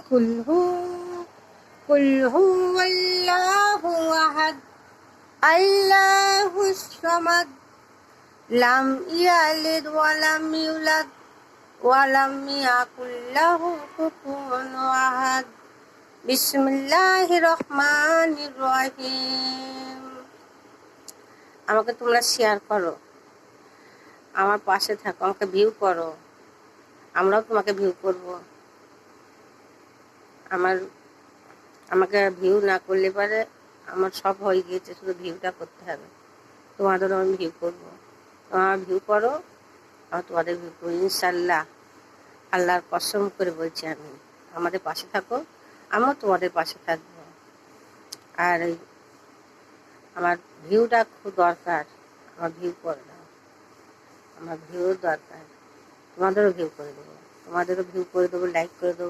কুল হুয়াল্লাহু আহাদ আল্লাহুস সামাদ লাম ইয়ালিদ ওয়া লাম ইউলাদ ওয়া লাম ইয়াকুল লাহু কুফুয়ান আহাদ। বিসমিল্লাহির রহমানির রহিম। আমাকে তোমরা শেয়ার করো, আমার পাশে থাকো, আমাকে ভিউ করো, আমরাও তোমাকে ভিউ করব। আমাকে ভিউ না করলে পারে আমার সব হয়ে গিয়েছে, শুধু ভিউটা করতে হবে। তোমাদেরও আমি ভিউ করবো, তোমরা ভিউ করো, আমি তোমাদের ভিউ করবো ইনশাল্লাহ। আল্লাহর কসম করে বলছি, আমি আমাদের পাশে থাকো, আমিও তোমাদের পাশে থাকবো। আর আমার ভিউটা খুব দরকার, আমার ভিউ করে দাও, আমার ভিউ দরকার, তোমাদেরও ভিউ করে দেবো, লাইক করে দেবো।